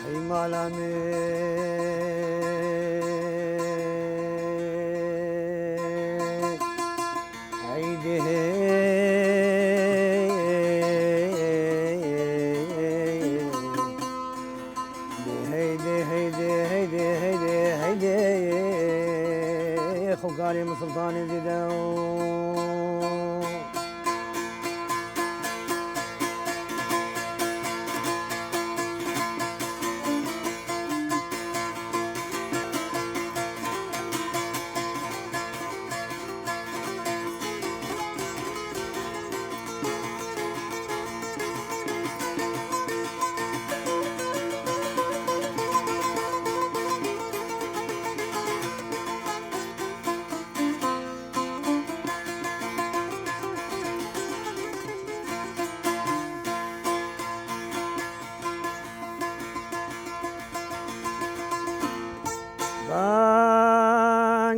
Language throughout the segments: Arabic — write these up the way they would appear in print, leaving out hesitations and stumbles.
هي مالامي هيدي هيدي هيدي هيدي هيدي هيدي خقاري من سلطان زيدان.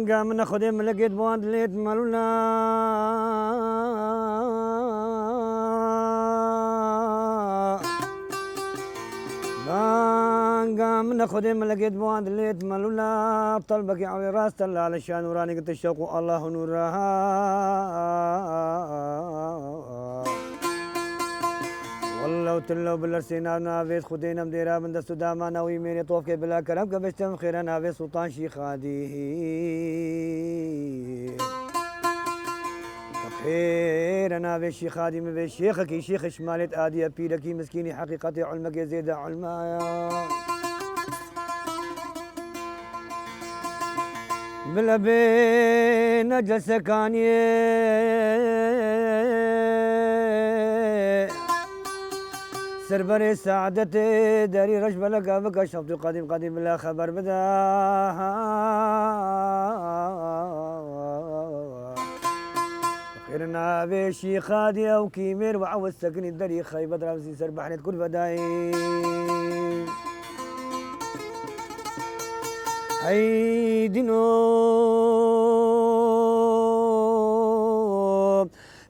قام ناخذ لقيت بواد ليت مالونا قام ناخذ لقيت بواد ليت مالونا طلبك على راس تلا علشان وراني قلت الشوق الله نورها والله وتلو بالارسينا نافيس خدينا مديرة من دستو داما ناوي ميني طوف كي بلا كلام قبشتم خيرا نافيس سلطان شيخ هادي خير نافيس شيخ هادي من شيخك شيخ شمالت آدي أبيلك مسكيني حقيقتي علمك يزيد علمايا بلا بين أجلس كاني سربري سعادتي داري رش بلقى بقى شفت قديم قديم لا خبر بدا خيرنا بشي خادي او كيمير وعوز سكني الدري خيبة رمسي سربحني كل بداي هيدينو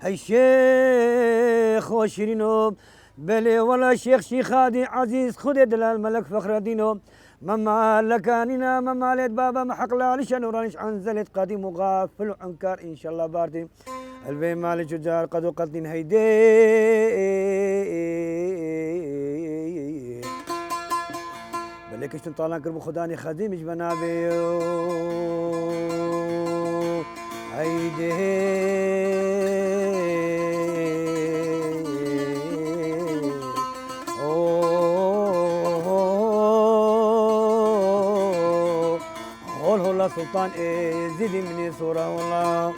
هي شيخ وشيرينو بلي والله شيخ هادي عزيز خذ دلال الملك فخر دينو ممالكاننا ممالك بابا محق لا لشان ورانش عنزلت قديم وغافل عنكار ان شاء الله باردي البي مال جدار قد وقتين هيدي بلي كشتن طالان كربو خداني خديم جبنابي هيدي سلطان زيدي مني صورة والله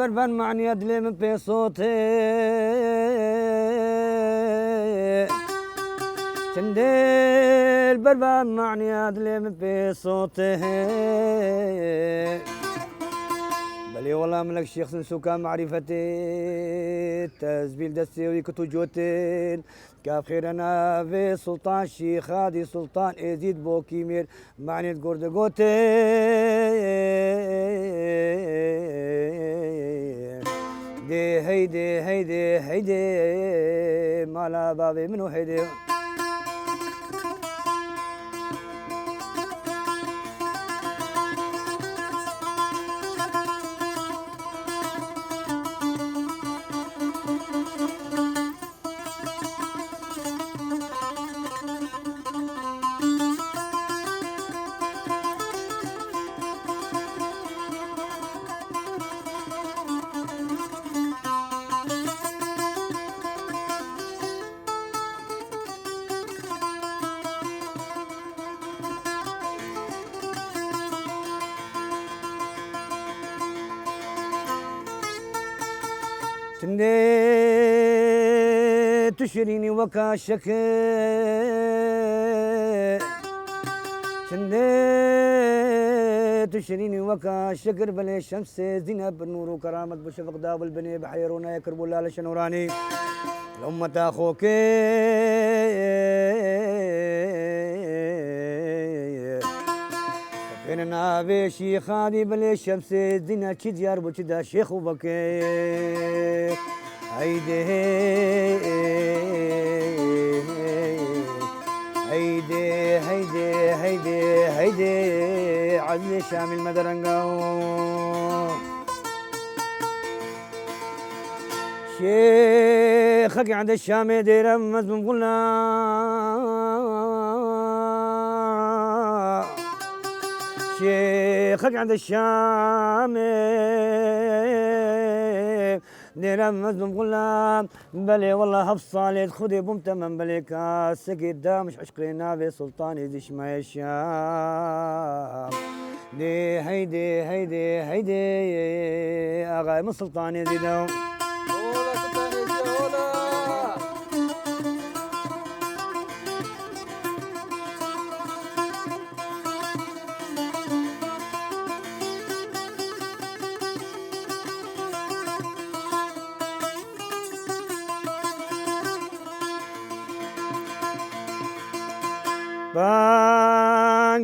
بربان معني أدلي من في صوتي شنديل بربان معني أدلي من في صوتي بلي والله ملك شيخ سنسوكا معرفتي تزبيل دستي ويكتو جوتين كاف خير أنا في سلطان شيخ هادي سلطان يزيد بوكيمير معني تقرد قوتي دي هيدي هيدي هيدي مالا بابي منو هيدي تندي تشريني وكاشك تندي تشريني وكا شكر بلي الشمس زينة بالنور وكرامة بشفق داب البني بحيرونا يكربوا لا شنوراني الأمة أخوك فينا بشي خادي بلي الشمس زينة تشديار بوشدا شيخ وبكي هيدي هيدي هيدي هيدي هيدي عزل شام المدرنقو شيخك عند الشام دير مزمم قلنا شيخك عند الشام دير مزمم قلنا بلي والله هفصالي خذي بمتمم بلي كاسك دامش عشقنا في سلطاني ديش ما الشام دي هيدي هيدي هيدي اغاي من سلطاني زيدو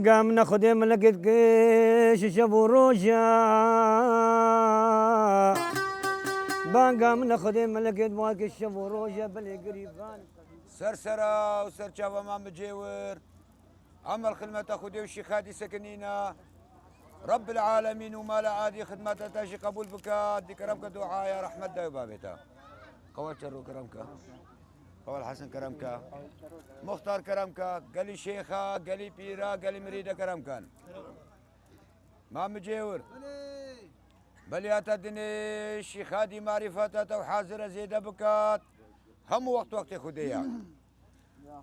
قام ناخذ ملكت كيش شافوا روجا قام ناخذ ملكت مالك شافوا روجا بلي قريبان سرسرة وسرشافة ما مجيور عمل خدمة أخذي وشي خادي سكنينا رب العالمين وما لا عادي خدمة تاشي قبول بك دي كرمك دعاء يا رحمة دا بابتا قوال شرو كرمك قوال حسن كرمك مختار كرمك قالي شيخة قالي بيرا قالي مريدة كرمكان ما مجيور بليات الدنيا شيخ هادي معرفتها وحاضرة زيدة بكات هم وقت خدية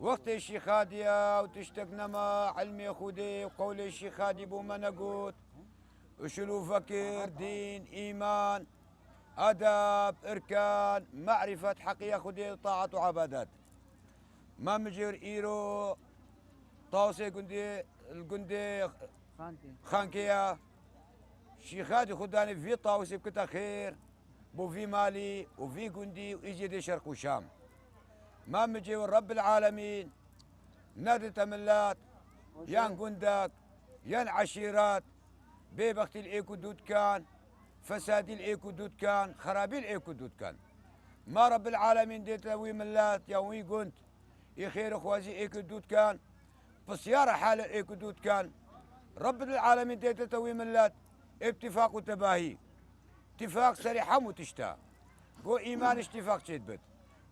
وقت الشيخ هادية وتشتكنما علمي خدي وقول الشيخ هادي بوما نقول وشلو فكر دين إيمان أدب إركان معرفة حقيقة خدي طاعة وعبادات ما مجير إيرو طاوسي القندي خانكية شيخ هادي خداني في طاوسي بكتا خير بو في مالي وفي قندي ويجي دي شرق وشام ما مجي رب العالمين نادي تملات يان قندك يان عشيرات بيبخت الايكو دود كان فساد الايكو دود كان خرابي الايكو دود كان ما رب العالمين دي تاوي ملات يا وي قنت يخير اخوازي ايكو دود كان بسيارة حال ايكو دود كان رب العالمين دي تاوي ملات اتفاق وتباهي اتفاق سريحة وتشتا قو ايمان اتفاق تشدبت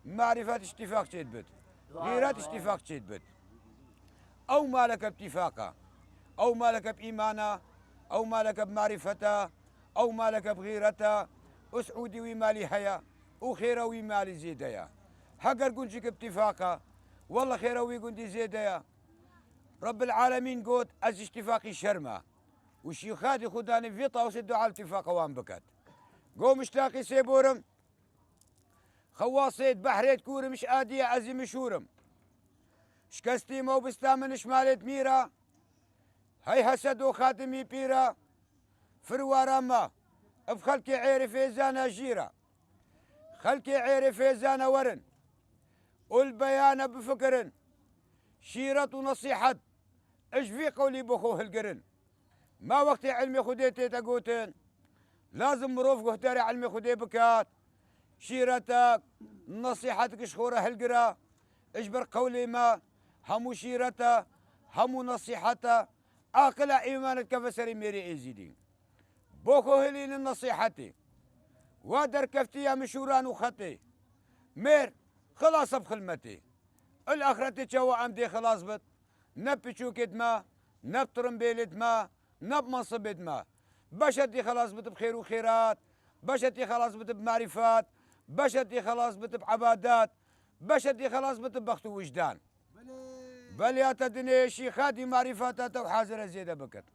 معرفة اتفاق تشدبت غيرات اتفاق تشدبت او مالك باتفاقه او مالك بايمانه او مالك بمعرفته او مالك بغيرته اسعودي ومالي هيا وخيره ومالي زيديا حقر قنشك باتفاقه والله خيره ويقندي زيديا رب العالمين قوت از اتفاقي شرمه والشيخ هادي خداني في طاوس الدعاء الاتفاق وان بكت قو مشتاقي سيبورم خواصيت بحريت كورم مش آدية أزي شورم شكستي مو بستامن شمالت ميرا هاي هسدو خاتمي بيرا فروارا ما بخلكي عيري فيزانا جيرا خلكي عيري فيزانا ورن والبيان بفكرن شيرة ونصيحة اش في قولي بخوه القرن ما وقت علمي خديتي تقوتن لازم مروفقه تاري علمي خدي بكات شيرتك نصيحتك شخورة هالقرا اجبر قولي ما همو شيرته همو نصيحته اقلع ايمانك كفسري ميري ازيدين بوكو هلين النصيحتي وادر كفتي مشوران وخطي مير خلاص بخلمتي الاخرتي تشوى عمدي خلاص بت نب شوكت ما نب ترمبيلت ما نب منصبت ما بشتي خلاص بت بخير وخيرات بشتي خلاص بت بمعرفات بشتي خلاص بت بعبادات بشتي خلاص بت بخت وجدان بل يا تدني شيخ هادي معرفاتها وحاضر زيادة بكت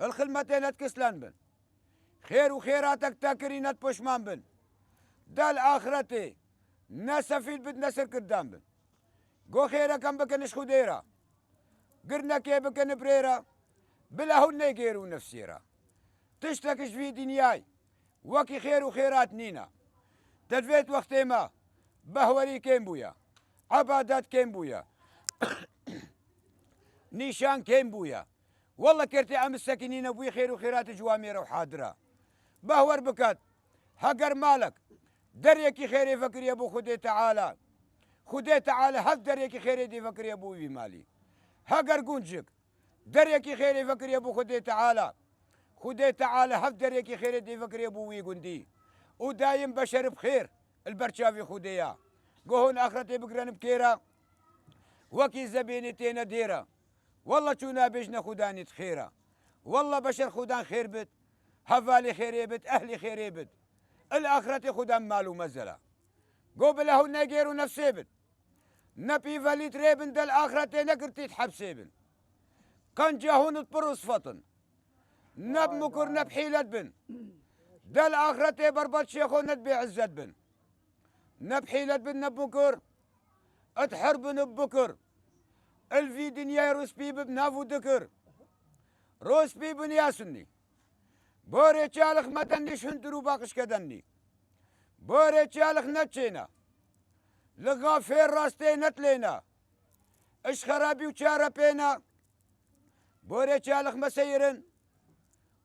الخدمتين كسلان بن خير وخيراتك تاكرين بوشمان بن دال اخرتي نسفيل بد نسر قدام بن قو خيرك ام بكنش خديرة قرنا كي بكن بريرة بلا هن يقيروا نفسيرا تشتكش في دنياي وكي خير وخيرات نينا تدفيت وقتي ما بهوري كين بويا عبادات كين بويا نيشان كين بويا والله كرتي أمس ساكنين أبوي خير وخيرات جوامير وحاضرة بهور بكات هقر مالك دريكي خير يفكر يا أبو خدي تعالى خدي تعالى هف دريكي خير يدي فكر يا أبوي مالي هقر قنجك دريكي خير يفكر يا أبو خدي تعالى خدي تعالى هف دريكي خير يدي فكر يا أبوي قندي ودايم بشر بخير البرشافي خديا قهون آخرتي بقرن بكيرا وكي زبينتين ديرا والله شونا بيجنا خداني خيرا والله بشر خدان خير بت هفالي خير يبت أهلي خير يبت الآخرة خدان مالو مزلا قبله نجيرو نفسي بت نبي فاليت ريبن دل آخرة نقرتي تحبسي بن كان جاهون تبرص فطن نب مكر نب حيلة بن دل آخرة بربط شيخو ندبي عزت بن نب حيلة بن نب مكر اتحرب نبكر الفي دنيا روس بيب بنافو دكر روس بيب ياسني بوري تشالخ متني شندرو باقش كدني بوري تشالخ نتشينا لغا فير راستي نتلينا اش خرابي وشارة بينا بوري تشالخ مسيرن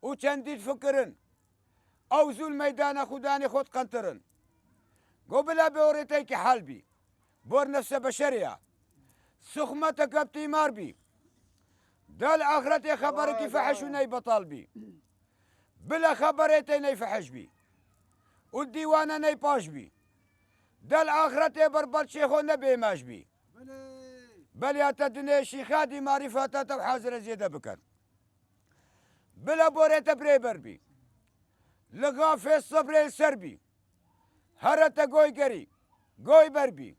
وشنديد فكرن اوزو الميدان خداني خود قنطرن قبلا بوريتيك حالبي بور نفسه بشرية سخمتك بتيمار بي دال آخرتي خبرك فحش وني بطال بي بلا خبرتي ني فحش بي والديوانة ني باش بي دال آخرتي بربط شيخو نبي ماش بي بل يتدني شيخادي معرفاتات وحاضر زيادة بكر بلا بوريتا بريبر بي لغا في الصبر السربي هرتا قوي قري قوي بربي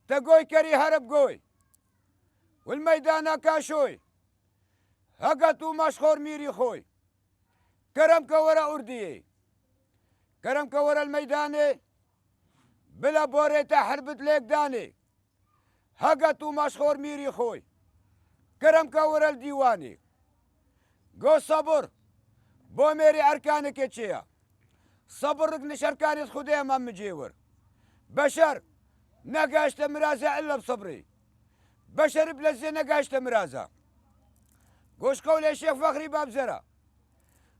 تقوي كري هرب قوي والميدان كاشوي هقتو مشخور ميري خوي كرمك ورا أردية كرمك ورا الميدان بلا بوريتا حربت ليك داني هقتو مشخور ميري خوي كرمك ورا الديواني قو صبر بو ميري أركانك اتشيا صبرك نشركاني خدي أمام مجيور بشر نقاشت مرازة إلا بصبري بشر بلزي نقاشت مرازة قوش قولي شيخ فخري باب زرا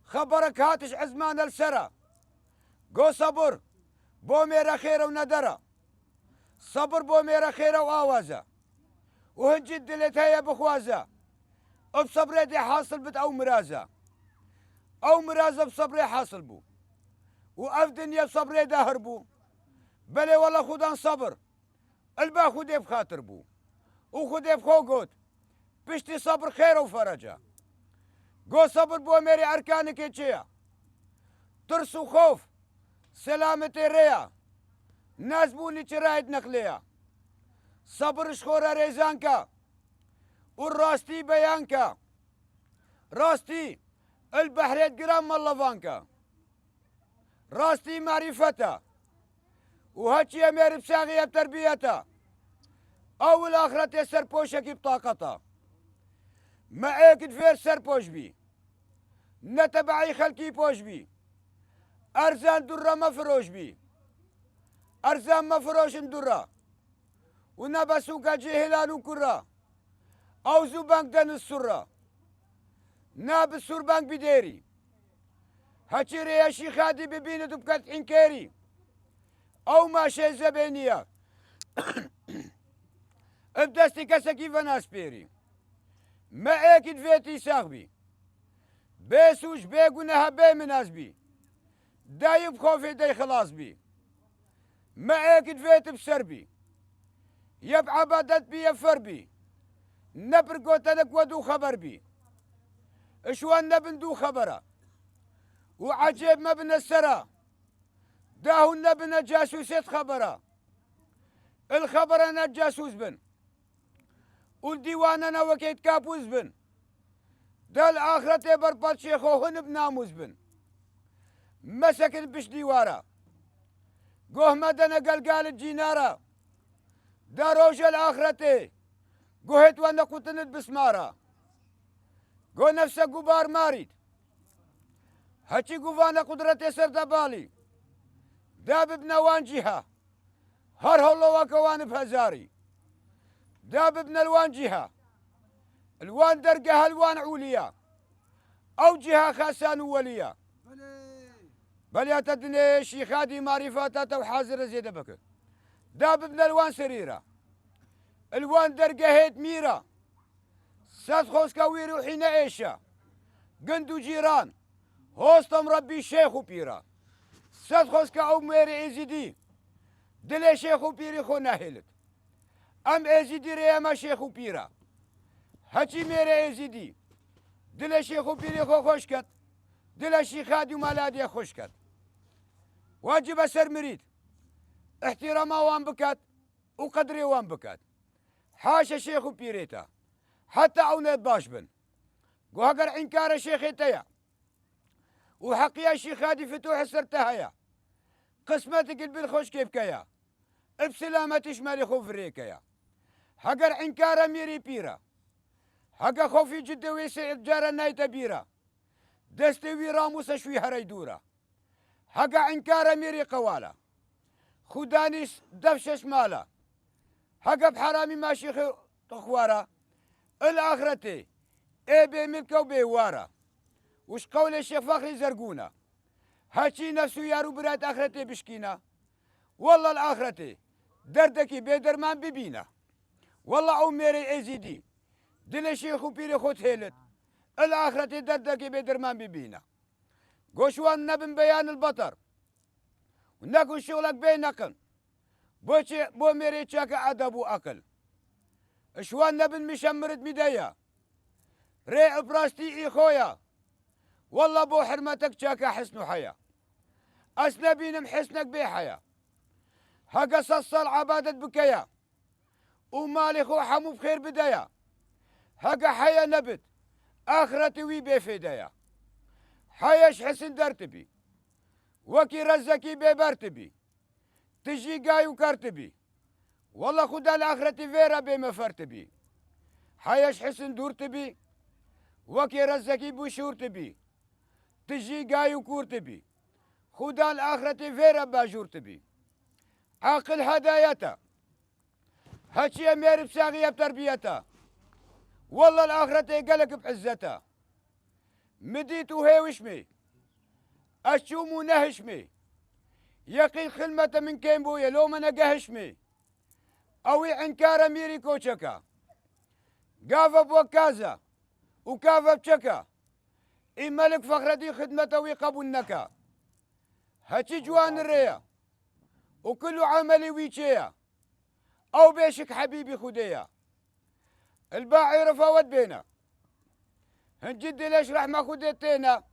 خبرك هاتش عزمان السرا قو صبر بو ميرا خيرا وندرا صبر بو ميرا خيرا وآوازة وهنجد دلت هيا بخوازة بصبري دي حاصل بت أو مرازة أو مرازة بصبري حاصل بو وأف دنيا بصبري داهر بو بلي والله خدان صبر البا خدي بخاطر بو وخدي بخو قوت بشتي صبر خير وفرجة قو صبر بو ميري أركانك اتشيا ترس وخوف سلامة ريا ناس بوني شرايد نقليا صبر شخورة ريزانكا والراستي بيانكا راستي البحريت قرام ملفانكا راستي معرفتها وهاتشي أمير بساغية بتربيتها أو الآخرة سربوشك بطاقتها ما ايكد فير سربوش بي نتبعي خلقي بوش بي أرزان درة مفروش بي أرزان مفروش درة ونبسوك جهلان كرة أو زبانك دن السرة ناب السر بانك بديري هاتشي رياشي خادي ببينة بكت إنكاري أو ما شيء زبينية بدستي كسا كيف ناس بيري ما اكيد فيتي ساغبي بيسوش بيقونها بي مناس بي دايب خوفي داي خلاص بي ما اكيد فيت بسربي يب عبادت بي يفر بي نبرقو تلك ودو خبر بي اشوان نبن دو خبره وعجيب مبنى السرا داهو نبنى جاسوسيت خبره الخبر انا جاسوس بن والديوان انا وكيت كابوس بن دا الآخرة بربط شيخو هن بناموس بن مسكن بش ديوارا قوه مدنا قال الجينارا دا روج الآخرة قوهت وانا قتنت بسمارا قو نفسه قبار ماريد هاتي قفانا قدرة سرد بالي داب ابن وان جهة هر هلو وكوان بهزاري داب ابن الوان جهة الوان درقة الوان عليا أو جهة خاسان وليا بل يتدني شيخادي معرفاتات وحاضر زيد بك داب ابن الوان سريرة الوان درقة هيت ميرا ساد خوسكا ويرو حين ايشا قندو جيران هوستم ربي شيخ وبيرا ساد خوسكا او ميري ازيدي دلي شيخ وبيري خو ناهلت ام ازيدي ريما شيخ وبيرا هاتي ميري ازيدي دلي شيخ وبيري خو خوشكت دلي شيخادي ومالادي خوشكت واجب اسر مريد احتراما وان بكات وقدري وان بكات حاشا شيخ وبيريتا حتى عونات باش بن وهقر انكار شيخي تيا وحقيا شيخ هادي فتوح سرتها يا قسمتك بالخوش كيف كيا بسلامة شمالي خوف ريكيا هقر انكار ميري بيرا هقا خوفي جد ويسي جارة نايتا بيرا دستي راموس شوي هري دورا هقا انكار ميري قوالا خدانيس دفش شمالا هقا بحرامي ما شيخ تخوارا الآخرتي اي بي ملكة وبي وارا وش قول الشيخ فخري زرقونا هاتشي نفسه يارو برات آخرتي بشكينا والله الآخرتي دردكي بيدرمان ببينا والله أو ميري ازيدي دل الشيخ وبيري خود هيلت الآخرتي دردكي بيدرمان ببينا قوشوان نبن بيان البطر ونقول شغلك بينقن بو ميري تشاكا أدب وأكل شوان نبن مشمرد مدايا ريع براستي إخويا والله بو حرمتك شاكا حسن حيا أسنبين محسنك بحيا هقا صصل عبادة بكيا ومالي خو حمو بخير بدايا هقا حيا نبت آخرتي وي بفدايا حياش حسن درتبي وكي رزكي ببرتبي تجي قاي وكرتبي والله خدا الآخرتي فيرا بمفرتبي حياش حسن دورتبي وكي رزكي بوشورتبي تجي قاي وكورتبي خدا الآخرتي فيرا باجورتبي عاقل هدايتا هاتشي أمير بساغية بتربيتا والله الآخرتي قلق بعزتا مديتو هيوشمي أشومو نهشمي يقين خلمة من كين بويا لو من قهشمي أوي عنكار ميري كوشكا قافة بوكازا وكافة بشكا إي ملك فخردي خدمته ويقبلنكا هاتي جوان الريا وكل عملي ويشيا أو بيشك حبيبي خديا الباعي رفاوت بينا هنجد ليش رحمة خديتينا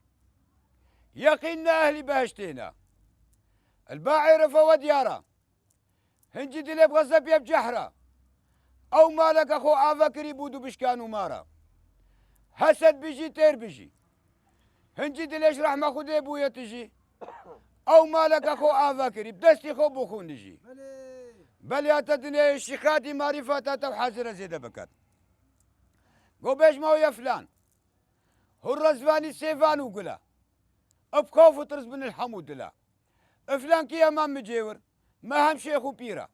يقينا أهلي بهشتينا الباعي رفاوت يارا هنجد لي بغزة بيب جحرة أو مالك أخو آفاكري بودو بشكان ومارا حسد بيجي تير بيجي هنجد ليش رحمة خدي بويا تجي أو مالك أخو آفاكري بدستي خو بخون نجي بل ياتدني الشيخاتي معرفاتات وحاضرة زيادة بكات قو بيش ما هو يا فلان هو الرزفاني السيفان وقلا بخوف وطرز من الحمود لا فلان كي امام مجيور ما هم شيخ وبيرا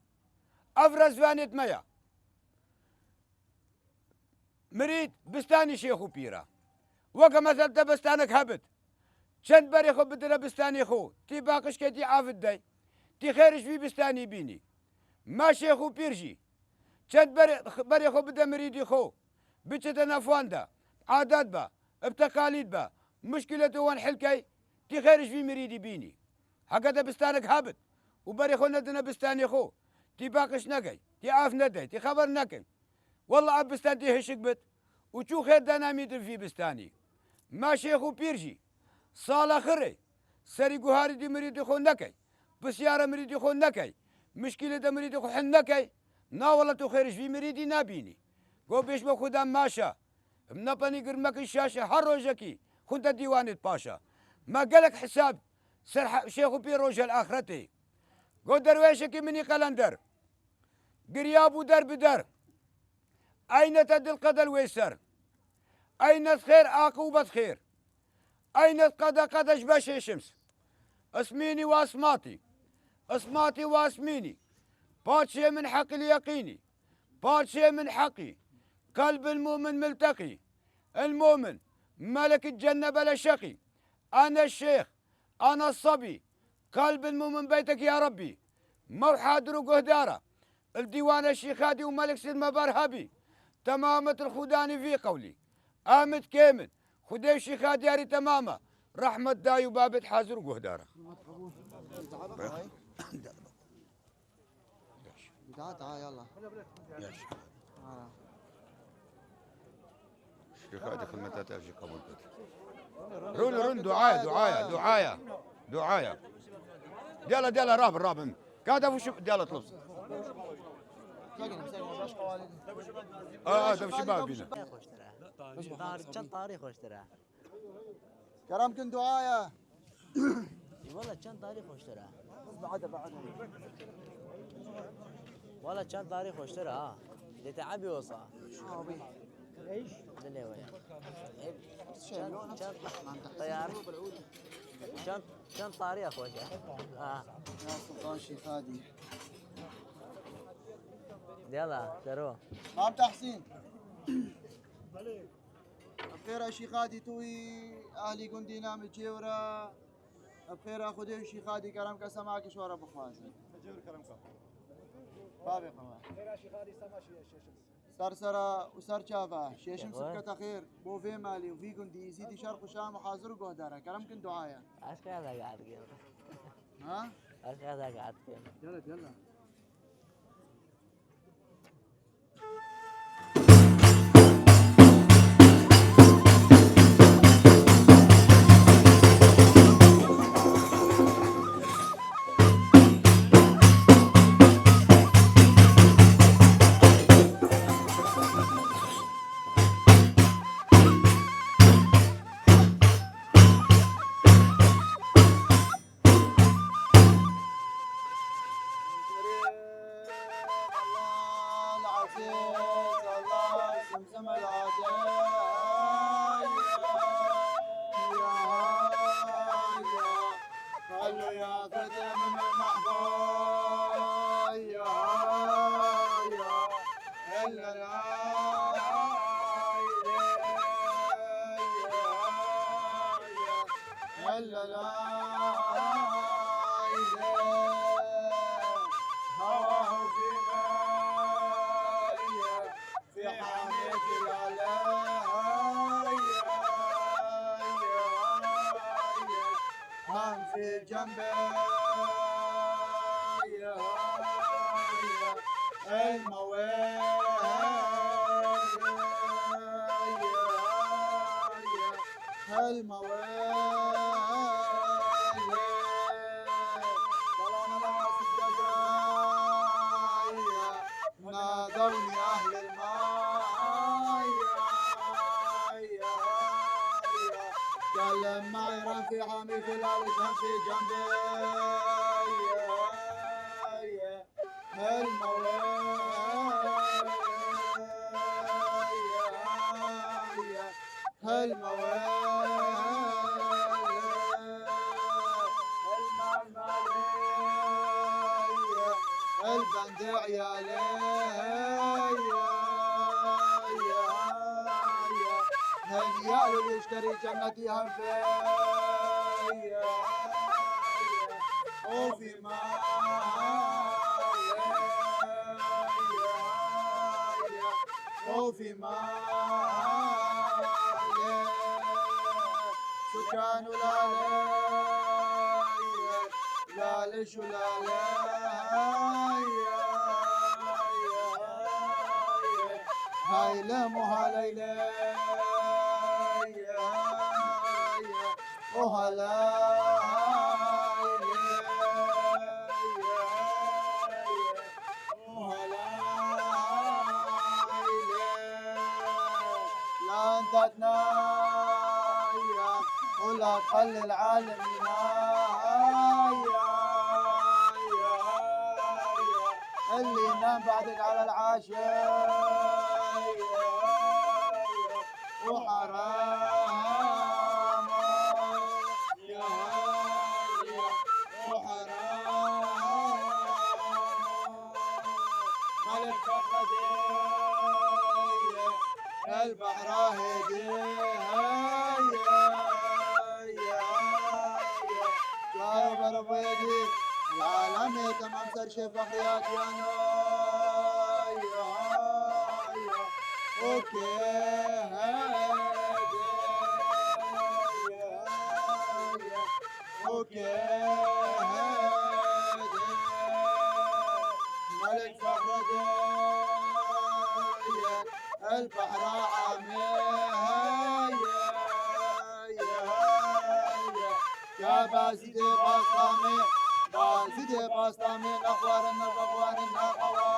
افرز فانيت ميا مريد بستاني شيخ وبيرا وكا مثلا بستانك هبت شند بري خو بدنا بستاني خو تي باقش كتي عافد داي تي خيرش في بستاني بيني ما شيخ وبيرجي شند بري خو بدا مريدي خو بتشتنا فواندا عادات با بتقاليد با مشكلته وان حلكي تي خيرش في مريدي بيني هكذا بستانك هابط وبري خو ندنا بستاني خو تي باقش نقي تي عاف ندي تي خبر نكن والله عب بستان تي هشك بت وشو خير دناميت في بستاني ما شيخو بيرجي صالة خري سري قهاري دي مريد خو نكي بسيارة مريد خو نكي مشكلة دا مريد خو حن نكي نا والله تو خيرش في مريدي نابيني قو بيش ما خدام ماشا منبني قرمك الشاشة هروجكي خنت ديوانة باشا ما قالك حساب سر شيخو بيروج الآخرتي قو درويشكي مني قلندر قريابو در بدر أين تد القدر ويسر أين خير عقوبة خير، أين قد بشي شمس، اسميني واسماتي، اسماتي واسميني، باتشي من حق اليقيني، باتشي من حقي، قلب المؤمن ملتقي، المؤمن ملك الجنة بلا شقي، أنا الشيخ أنا الصبي، قلب المؤمن بيتك يا ربي، موحد قهدارة الديوان الشيخادي وملك سلمى برهبي، تمامة الخداني في قولي، آمد كيمن خدي الشيخادي ياري تمامة، رحمة داي وبابة حازر قهدارة. تعال يلا يا شيخ الشيخادي خدمتها تاجي قبول رون دعاية ديلا راب قاعد ابو شوف ديلا اطلب دب شبابينا تاريخ خوش ترى كرمكن دعاية والله كان تاريخ خوش ترى بعد والله كان تاريخ خوش ترى اللي تعبي وصا ايش اللي ويا كان طيار كان طاري اخوك يا سلطان شيخادي يلا درو مام تحسين بخير يا شيخادي توي اهلي قندينا متجورة بخير اخذي شيخادي كرمك سماك شورا بخوازي بابي قوا خير يا شيخادي سماشي يا شيخ سرسرة وسر شافا شيشم سبكة خير بو في مالي وفي قندي يزيدي شرق وشام وحاضر قهدارة كرمكن دعاية ايش هذا قاعد كذا ها ايش هذا قاعد كذا يلا نادوني أهل الماء قال معي رفيع مثل الشمس جنبي البند عيالي هنيا اللي يشتري جنتي هم فيا وفي وفي سكان لا ليش لا هاي لمها ليلى وهلا لا انت تنايا ولا تخلي العالم ينايا اللي ينام بعدك على العاشر وحرام يا هادي وحرام ملك فقدي البحر هدي يا رب يدي العالم تمام سر فخريات يا اوكي اوكي ملك فخري البحر عامي يا بازيدي باستامي بازيدي باستامي نخوار النبغوار النقوايا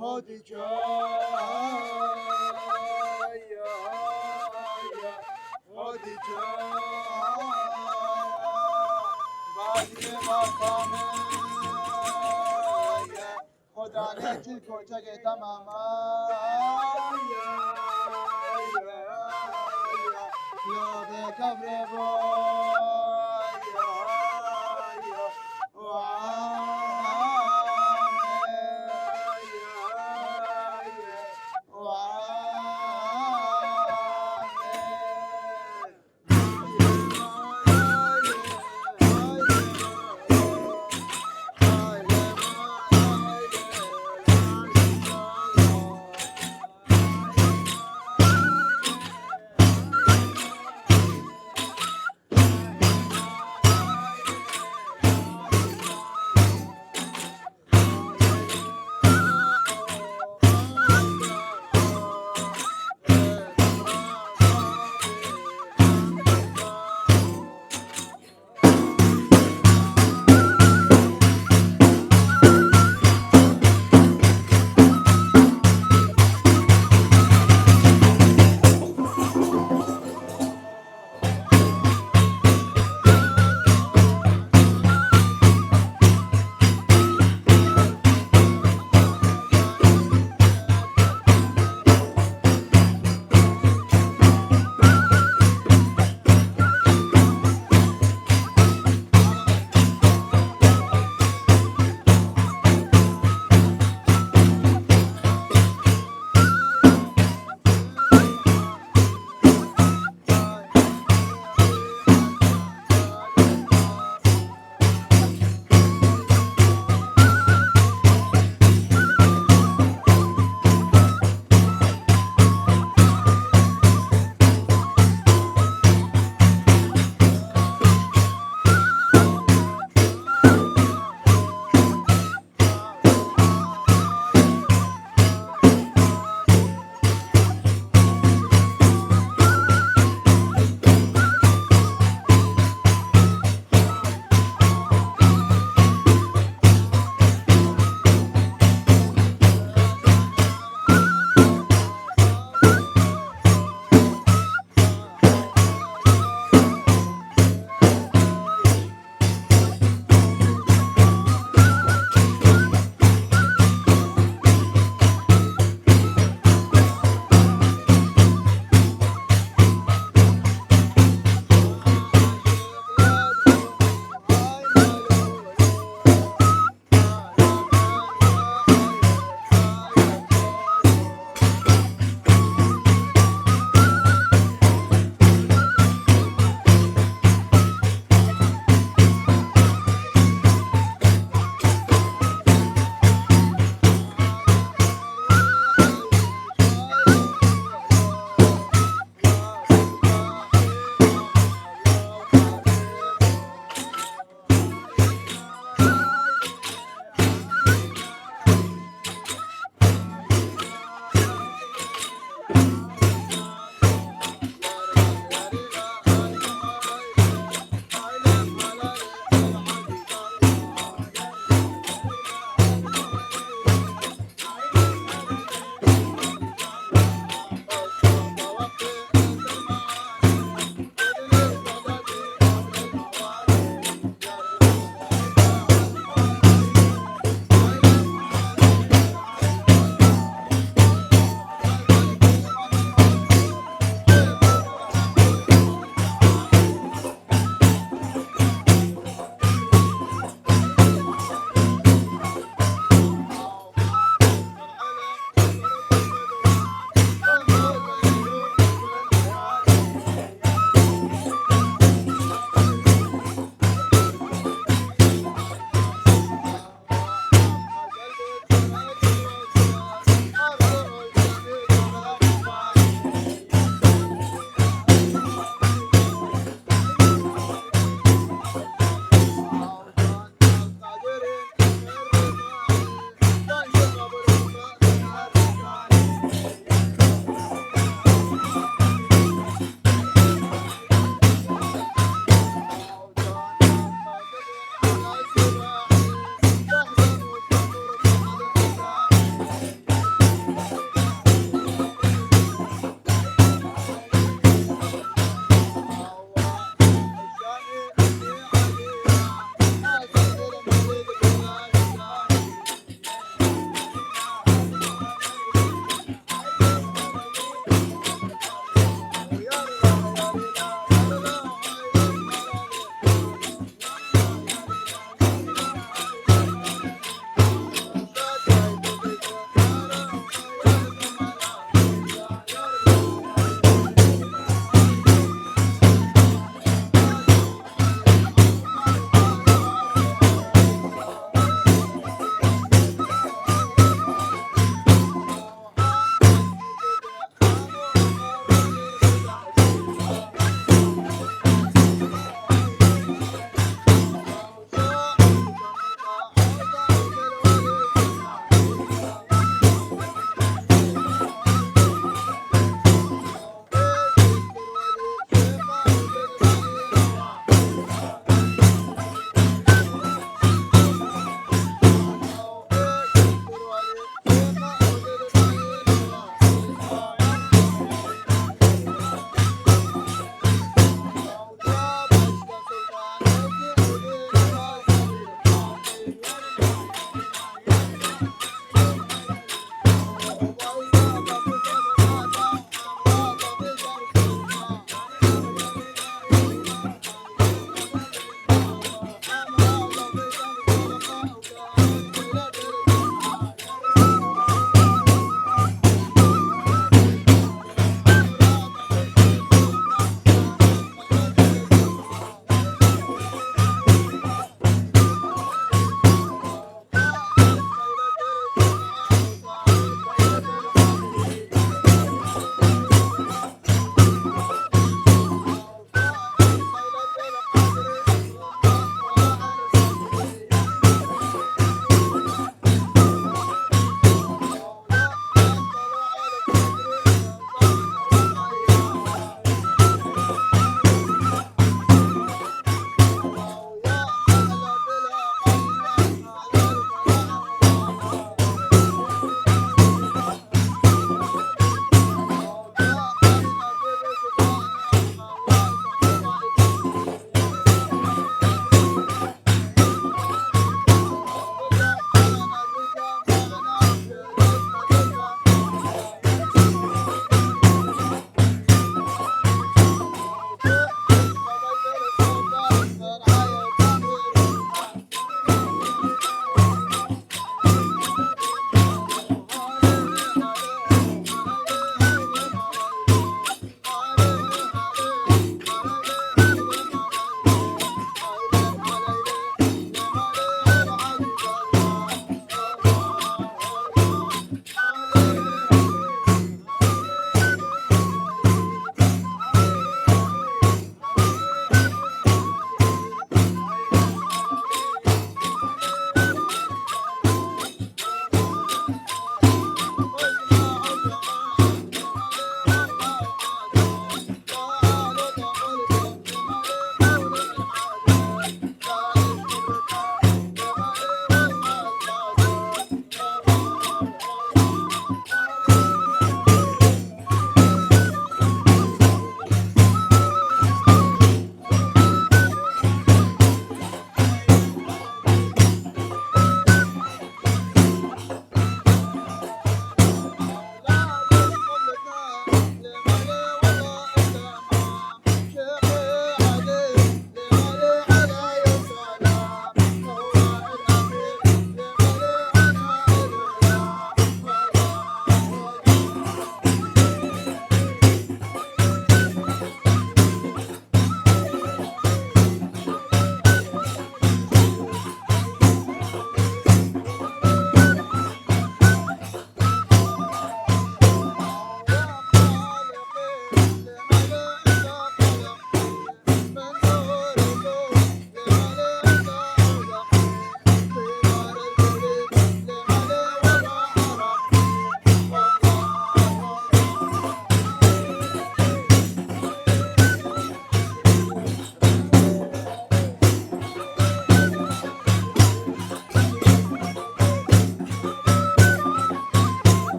هودي جايا هودي جايا بازيدي باستامي خدا نے چل کو جگہ تمام یا بے قبر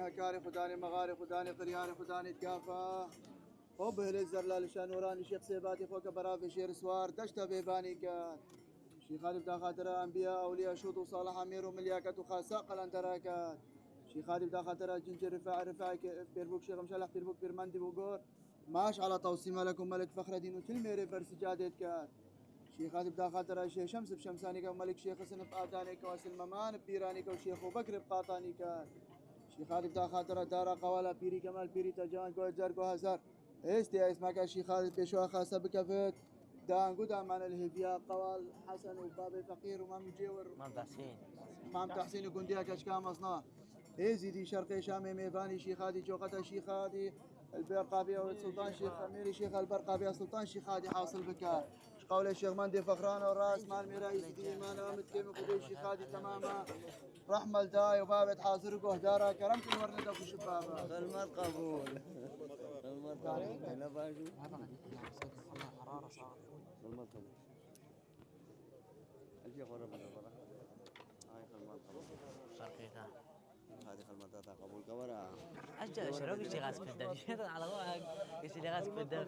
هكاري خداني مغاري خداني قرياني خداني تكافى وبهل الزرلال شانوراني شيخ سيباتي فوق برافي شير سوار دشتا بيباني كان شيخ خالد دا خاطر انبياء اولياء شوط وصالح امير وملياكات وخاسا قلن تراكات شيخ خالد دا خاطر جنجر رفاعي بيربوك شيخ مشلح بيربوك بيرمندي بوغور ماش على توصيم لكم ملك فخر الدين وتلميري برسجادت كات شيخ خالد دا خاطر شيخ شمس بشمساني وملك شيخ حسن بآتاني واسل ممان ببيراني وشيخ بكر بقاطاني كات شيخ خالد دا خاطر دارا قوالا بيري كمال بيري تجان كو زر كو هزار استي اسمك شيخ خالد بيشوا خاصة بكفت دان قدام عن الهدية قوال حسن وبابي فقير ومام جيور مام تحسين وكنديا كشكام مصنع زيدي شرقي شامي ميفاني شيخ هادي جوقتا شيخ هادي البرقابية والسلطان شيخ أميري شيخ البرقابية سلطان شيخ هادي حاصل بكا قول الشيخ مندي فخران والراس مال ميراي سيدي إيمان أمد كيم قدوي شيخ هادي تماما رحمة الداي وبابت حاضر وهدارا كرمت الورنة في شبابا المال قبول المال قبول هنا باجو المال قبول الشيخ ورا بنا برا هاي المال قبول شرقيتها هذه المال قبول كورا أجل شروق الشيخ غاز كدر شيطان على وعك الشيخ غاز كدر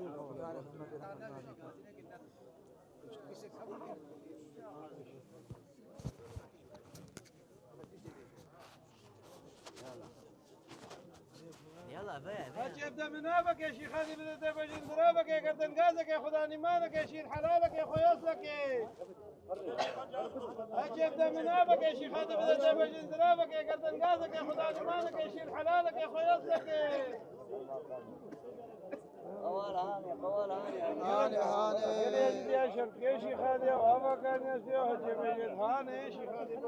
يلا بيع اجيب ده منابك يا شيخ هذه بدأت بجن ذرابك يا قردن غازك يا خدا نيمانك يا شيخ حلالك يا خويصلك اجيب ده منابك يا شيخ هذه بدأت بجن ذرابك يا قردن غازك يا خدا نيمانك يا شيخ حلالك يا خويصلك قوال هاني هاني يا شيخ يا شيخ هذه وابا كان يسيوه جميل هاني يا شيخ هذه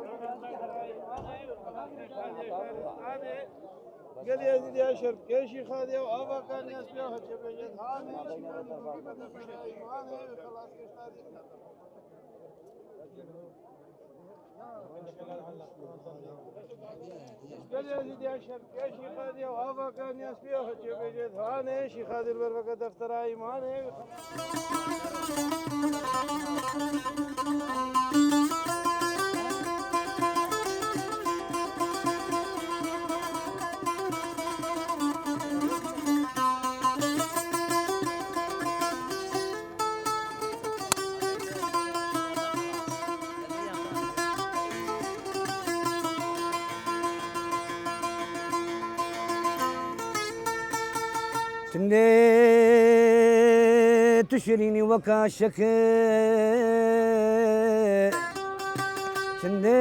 هاني قال يا زيد يا شرف يا شيخ هذه وابا كان يسمعها جبيت هاني يا شيخ هذه خلاص قال يا زيد يا شرف يا شيخ هذه وابا كان يسمعها جبيت هاني يا شيخ هذه البركه دفتر ايماني تني تشريني وكاشك تني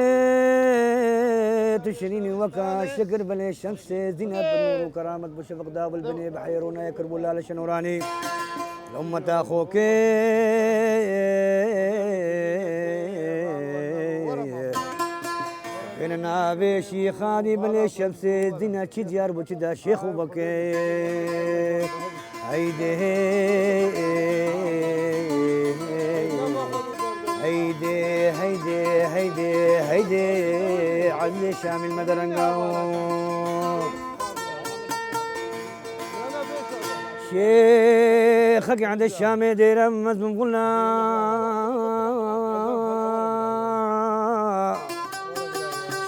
تشريني وكاشكر بلي الشمس زينة بنور وكرامة بشفق داب البني بحيرونا يكرب ولا لشنوراني الأمة أخوك إننا بشيخ هادي بلي الشمس زينة تجار بوشدا شيخ وبكي هيدي هيدي هيدي هيدي هيدي عزل شام المدرنقاو شيخك عند الشام دير مزمون قلنا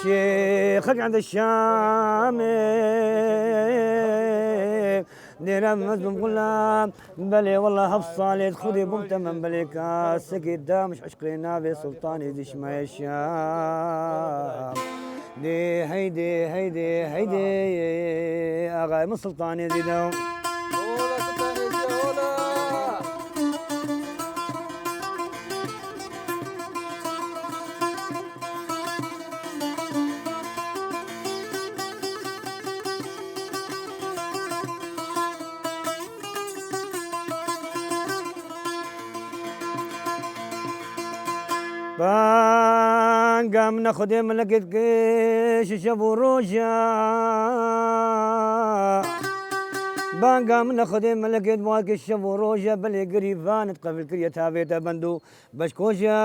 شيخك عند الشام دير مزمون قلنا بلي والله هفصالي خذي بمتمن بلي كاسك مش عشقنا بسلطاني ديش ما الشام دي هيدي هيدي هيدي اغايم السلطاني دي دو قام ناخذ ملقت كيش شبو روجا قام ناخذ ملقت مواك الشبو روجا بلي قريبان تقفل كرية تابيتا بندو بشكوجا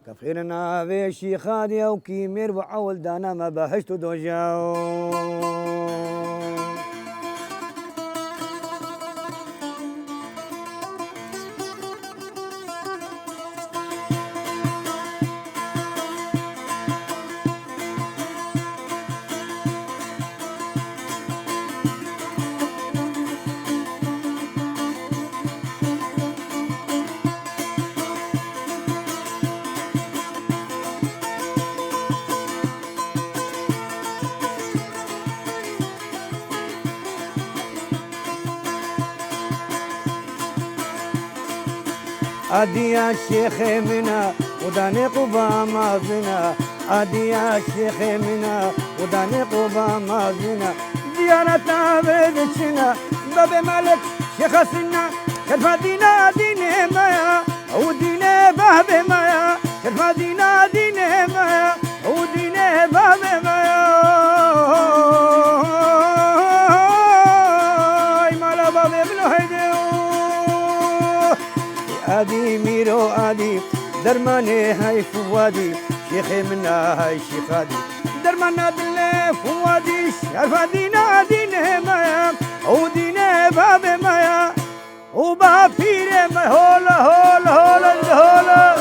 كفيرنا بيشي خادي او كيمير وعول دانا ما بهشتو دوجاو عادي يا شيخ منا وداني قبا مازنا عادي يا شيخ منا وداني قبا مازنا ديانة بدشنا باب ملك شيخ سنا شرف دينا دين مايا ودين باب مايا شرف دينا دين مايا ودين باب مايا مالا باب ابن هيدو ادي ميرو ادي درماني هاي فوادي شيخي منا هاي شيخادي درمانا دلي فوادي شرف دينا دين مايا ودين باب مايا وباب فيري ما هولا هولا هولا هولا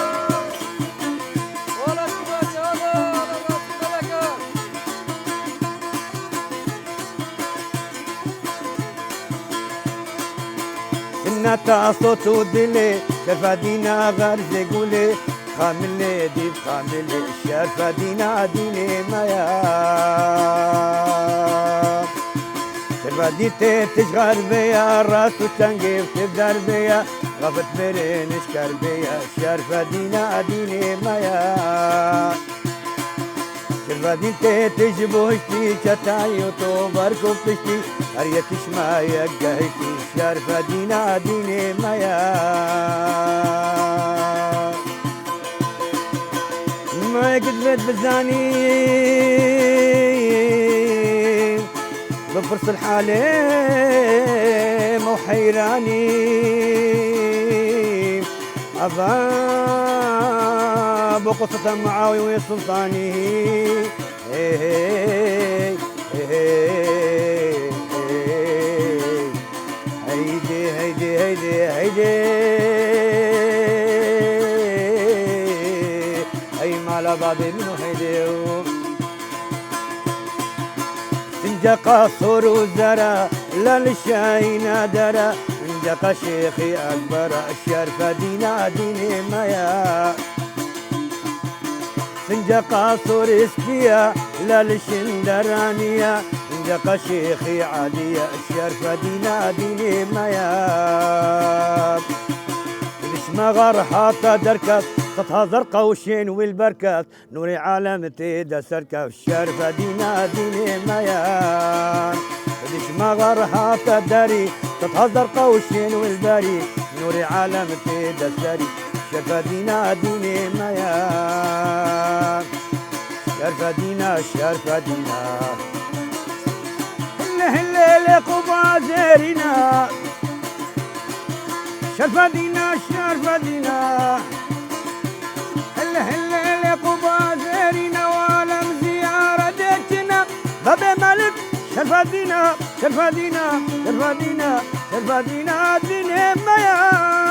سنة صوت ودلي شرفة دينا غرزة قولي خاملي ديب خاملي شرفة دينا ديني مايا شرفة ديتي تشغر بيا راس وتنقيف تبدر بيا غفت برين اشكر بيا شرفة دينا ديني مايا شرفة ديتي تجبوشتي شتاي وطوبر كفتشتي هريتش ما يقهشتي شرفة دينا ديني مايا ما قدمت بزاني بفرص الحالي مو حيراني أبا بقصة معاوي وسلطاني هيدي هيدي هيدي هيدي أي مالا بابي منو هيدي سنجق صور وزرا لا للشاينا درا سنجق شيخي أكبر الشرفة دينا ديني مايا سنجق صور اسكيا لا للشندرانية سنجق شيخي عادية الشرفة دينا ديني مايا ما غار حاطة دركات خطها زرقا وشين والبركات نوري عالم تيدا سركة الشرفة دينا ديني مايان ليش ما غار حاطة داري خطها زرقا وشين والباري نوري عالم تيدا سري الشرفة دينا ديني مايان الشرفة دينا الشرفة دينا الليل قبا زيرنا شرفة دينا شرفة دينا هلا قبا زيرنا وعالم زيارة ديتنا باب ملك شرفة دينا شرفة دينا شرفة دينا شرفة دينا دين مايا